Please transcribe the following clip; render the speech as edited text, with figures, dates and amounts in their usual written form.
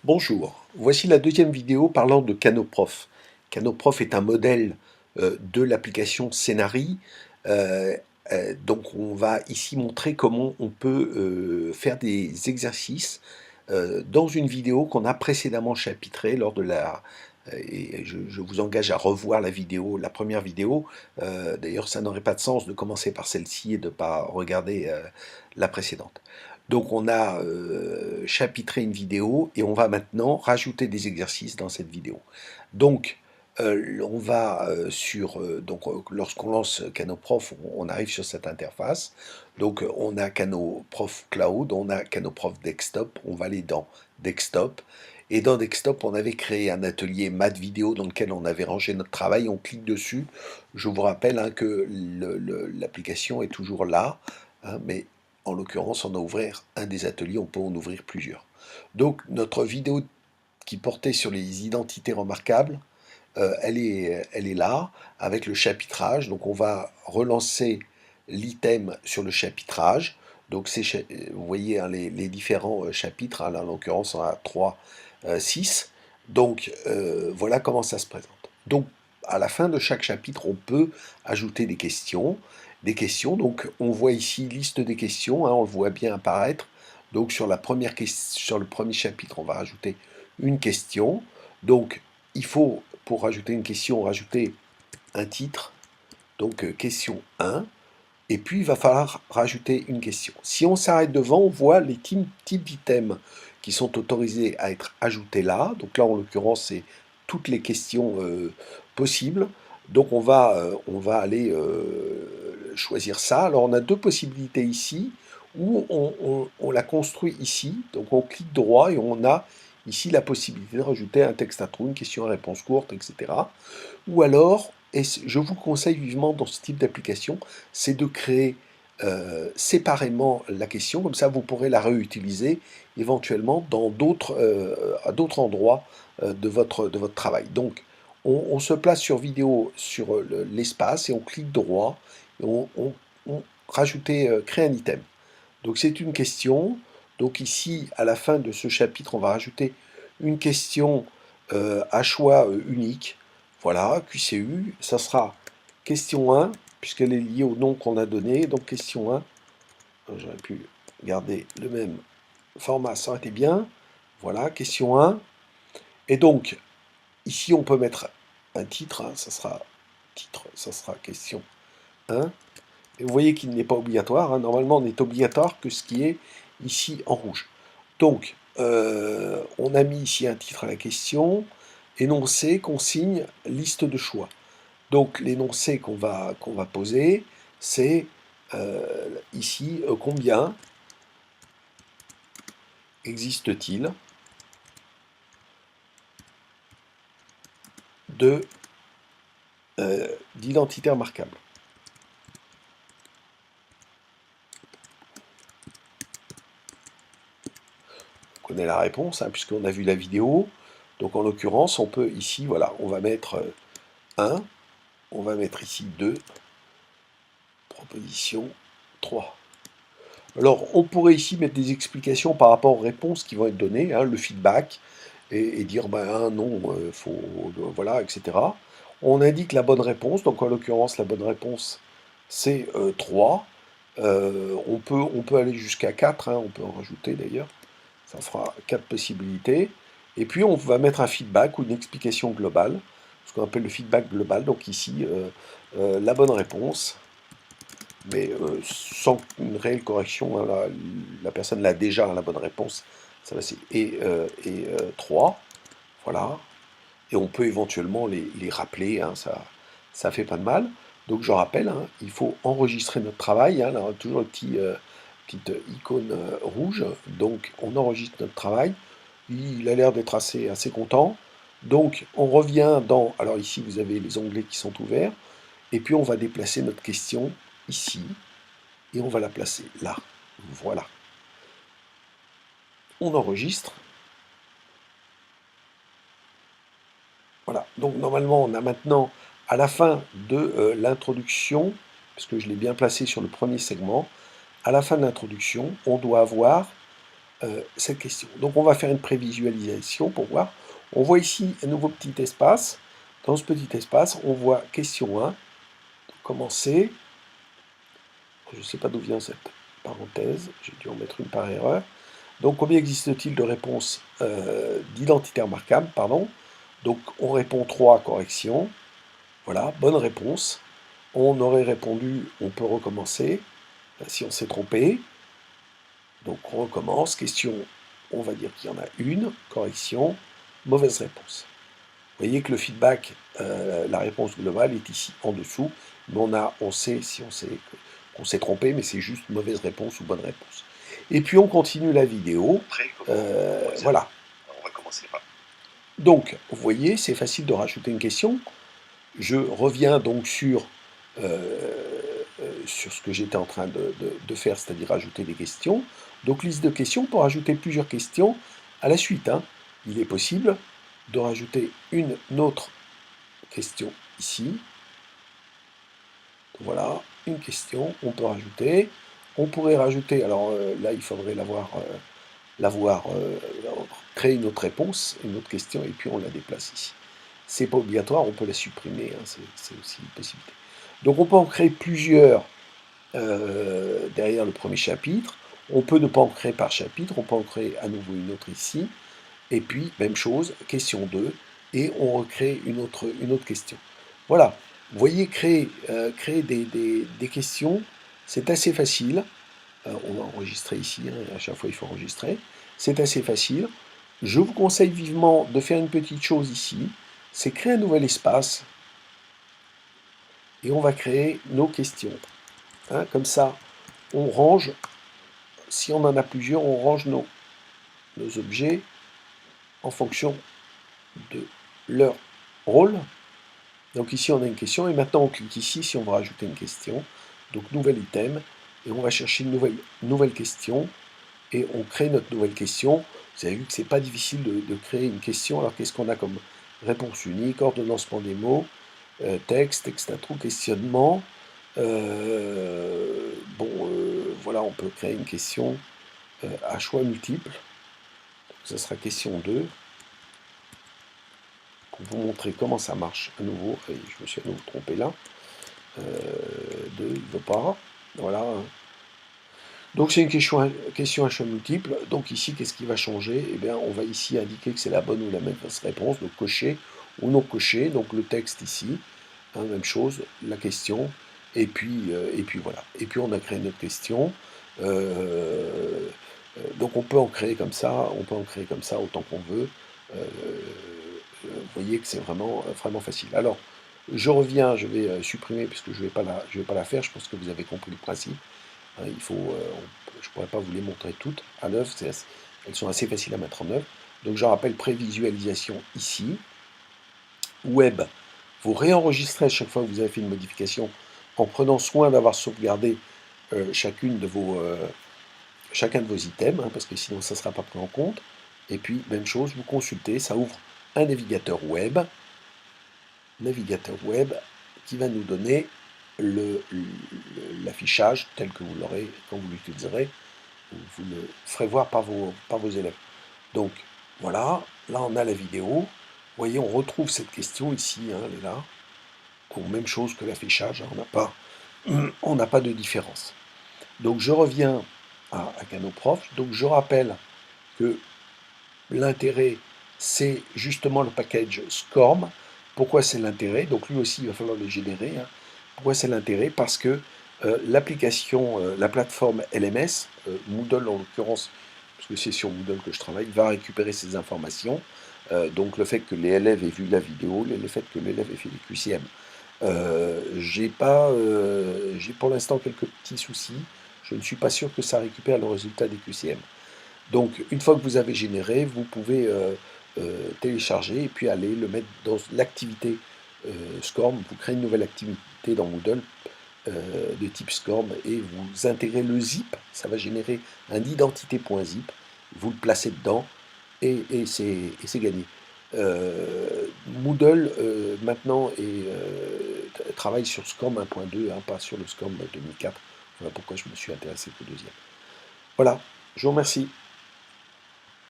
Bonjour, voici la deuxième vidéo parlant de Canoprof. Canoprof est un modèle de l'application Scénari. Euh, donc on va ici montrer comment on peut faire des exercices dans une vidéo qu'on a précédemment chapitrée lors de la... Et je vous engage à revoir la vidéo, la première vidéo. D'ailleurs, ça n'aurait pas de sens de commencer par celle-ci et de ne pas regarder la précédente. Donc on a chapitré une vidéo et on va maintenant rajouter des exercices dans cette vidéo. Donc on va lorsqu'on lance Canoprof, on arrive sur cette interface. Donc on a Canoprof Cloud, on a Canoprof Desktop, on va aller dans Desktop. Et dans Desktop, on avait créé un atelier maths vidéo dans lequel on avait rangé notre travail. On clique dessus. Je vous rappelle que l'application est toujours là, mais en l'occurrence, on a ouvert un des ateliers, on peut en ouvrir plusieurs. Donc notre vidéo qui portait sur les identités remarquables, elle est là, avec le chapitrage. Donc on va relancer l'item sur le chapitrage. Donc vous voyez les différents chapitres, en l'occurrence on a 3, 6. Donc voilà comment ça se présente. Donc à la fin de chaque chapitre, on peut ajouter des questions. Donc on voit ici liste des questions, on le voit bien apparaître. Donc sur le premier chapitre, on va rajouter une question. Donc il faut, pour rajouter une question, rajouter un titre, donc question 1, et puis il va falloir rajouter une question. Si on s'arrête devant, on voit les types d'items qui sont autorisés à être ajoutés là. Donc là, en l'occurrence, c'est toutes les questions possibles. Donc on va aller choisir ça. Alors on a deux possibilités ici, où on la construit ici. Donc on clique droit et on a ici la possibilité de rajouter un texte intro, une question à réponse courte, etc. Ou alors, et je vous conseille vivement dans ce type d'application, c'est de créer séparément la question, comme ça vous pourrez la réutiliser éventuellement à d'autres endroits de votre travail. Donc on se place sur vidéo sur l'espace et on clique droit et on rajouter, créer un item. Donc c'est une question. Donc ici, à la fin de ce chapitre, on va rajouter une question à choix unique. Voilà, QCU. Ça sera question 1, puisqu'elle est liée au nom qu'on a donné. Donc question 1. J'aurais pu garder le même format, ça aurait été bien. Voilà, question 1. Et donc, ici, on peut mettre un titre. Ça sera question 1. Et vous voyez qu'il n'est pas obligatoire. Normalement, on n'est obligatoire que ce qui est ici en rouge. Donc, on a mis ici un titre à la question. Énoncé, consigne, liste de choix. Donc, l'énoncé qu'on va poser, c'est ici combien existe-t-il d'identités remarquables. On connaît la réponse, puisqu'on a vu la vidéo. Donc, en l'occurrence, on peut ici, voilà, on va mettre 1, on va mettre ici 2, proposition 3. Alors, on pourrait ici mettre des explications par rapport aux réponses qui vont être données, le feedback, et dire, non, faut, voilà, etc. On indique la bonne réponse, donc en l'occurrence, la bonne réponse, c'est 3. On peut aller jusqu'à 4, on peut en rajouter d'ailleurs, ça fera 4 possibilités. Et puis, on va mettre un feedback ou une explication globale, ce qu'on appelle le feedback global, donc ici, la bonne réponse, mais sans une réelle correction, la personne l'a déjà la bonne réponse, ça va c'est et 3, voilà, et on peut éventuellement les rappeler, ça fait pas de mal. Donc je rappelle, il faut enregistrer notre travail, là, on a toujours le petite icône rouge, donc on enregistre notre travail, il a l'air d'être assez content, donc on revient alors ici vous avez les onglets qui sont ouverts, et puis on va déplacer notre question ici, et on va la placer là. Voilà. On enregistre. Voilà. Donc normalement, on a maintenant, à la fin de l'introduction, parce que je l'ai bien placé sur le premier segment, à la fin de l'introduction, on doit avoir cette question. Donc on va faire une prévisualisation pour voir. On voit ici un nouveau petit espace. Dans ce petit espace, on voit question 1, commencer. Je ne sais pas d'où vient cette parenthèse, j'ai dû en mettre une par erreur. Donc combien existe-t-il de réponses d'identité remarquable, pardon. Donc on répond 3, correction. Voilà, bonne réponse. On aurait répondu, on peut recommencer, si on s'est trompé. Donc on recommence, question, on va dire qu'il y en a une, correction, mauvaise réponse. Vous voyez que le feedback, la réponse globale est ici en dessous, mais on sait si on s'est trompé, mais c'est juste mauvaise réponse ou bonne réponse. Et puis on continue la vidéo. Voilà. On va commencer par. Donc, vous voyez, c'est facile de rajouter une question. Je reviens donc sur ce que j'étais en train de faire, c'est-à-dire ajouter des questions. Donc, liste de questions, pour ajouter plusieurs questions à la suite. Il est possible de rajouter une autre question ici. Voilà, une question, on peut rajouter. On pourrait rajouter, alors là, il faudrait créer une autre réponse, une autre question, et puis on la déplace ici. C'est pas obligatoire, on peut la supprimer, c'est aussi une possibilité. Donc on peut en créer plusieurs derrière le premier chapitre. On peut ne pas en créer par chapitre, on peut en créer à nouveau une autre ici. Et puis, même chose, question 2, et on recrée une autre question. Voilà, vous voyez, créer des questions, c'est assez facile. On va enregistrer ici, à chaque fois il faut enregistrer. C'est assez facile. Je vous conseille vivement de faire une petite chose ici, c'est créer un nouvel espace, et on va créer nos questions. Comme ça, on range, si on en a plusieurs, on range nos objets en fonction de leur rôle. Donc ici, on a une question, et maintenant on clique ici si on veut rajouter une question. Donc nouvel item, et on va chercher une nouvelle question, et on crée notre nouvelle question. Vous avez vu que c'est pas difficile de créer une question. Alors qu'est-ce qu'on a comme réponse unique, ordonnancement des mots, texte, texte intro, questionnement. Voilà, on peut créer une question à choix multiples. Ça sera question 2. Pour vous montrer comment ça marche à nouveau. Et je me suis à nouveau trompé là. 2, il ne veut pas. Voilà. Donc c'est une question à choix multiple. Donc ici, qu'est-ce qui va changer? Eh bien, on va ici indiquer que c'est la bonne ou la mauvaise réponse. Donc cocher ou non cocher. Donc le texte ici, même chose, la question. Et puis voilà. Et puis on a créé notre question. Donc on peut en créer comme ça. On peut en créer comme ça autant qu'on veut. Vous voyez que c'est vraiment facile. Alors, je reviens, je vais supprimer puisque je ne vais pas la faire. Je pense que vous avez compris le principe. Je ne pourrais pas vous les montrer toutes à l'œuvre, elles sont assez faciles à mettre en œuvre. Donc je rappelle prévisualisation ici. Web, vous réenregistrez à chaque fois que vous avez fait une modification en prenant soin d'avoir sauvegardé chacun de vos items, parce que sinon ça ne sera pas pris en compte. Et puis, même chose, vous consultez, ça ouvre un navigateur web qui va nous donner l'affichage tel que vous l'aurez quand vous l'utiliserez, vous le ferez voir par vos élèves. Donc voilà, là on a la vidéo. Vous voyez, on retrouve cette question ici, elle est là. Donc même chose que l'affichage, on n'a pas de différence. Donc je reviens à Canoprof. Donc je rappelle que l'intérêt, c'est justement le package SCORM. Pourquoi c'est l'intérêt? Donc lui aussi, il va falloir le générer. Pourquoi c'est l'intérêt? Parce que l'application, la plateforme LMS, Moodle en l'occurrence, parce que c'est sur Moodle que je travaille, va récupérer ces informations. Donc le fait que les élèves aient vu la vidéo, le fait que l'élève ait fait des QCM. J'ai pour l'instant quelques petits soucis. Je ne suis pas sûr que ça récupère le résultat des QCM. Donc, une fois que vous avez généré, vous pouvez télécharger et puis aller le mettre dans l'activité SCORM. Vous créez une nouvelle activité dans Moodle de type SCORM et vous intégrez le zip. Ça va générer un identité.zip. Vous le placez dedans et c'est gagné. Moodle maintenant travaille sur SCORM 1.2, pas sur le SCORM 2004. Voilà pourquoi je me suis intéressé au deuxième. Voilà, je vous remercie.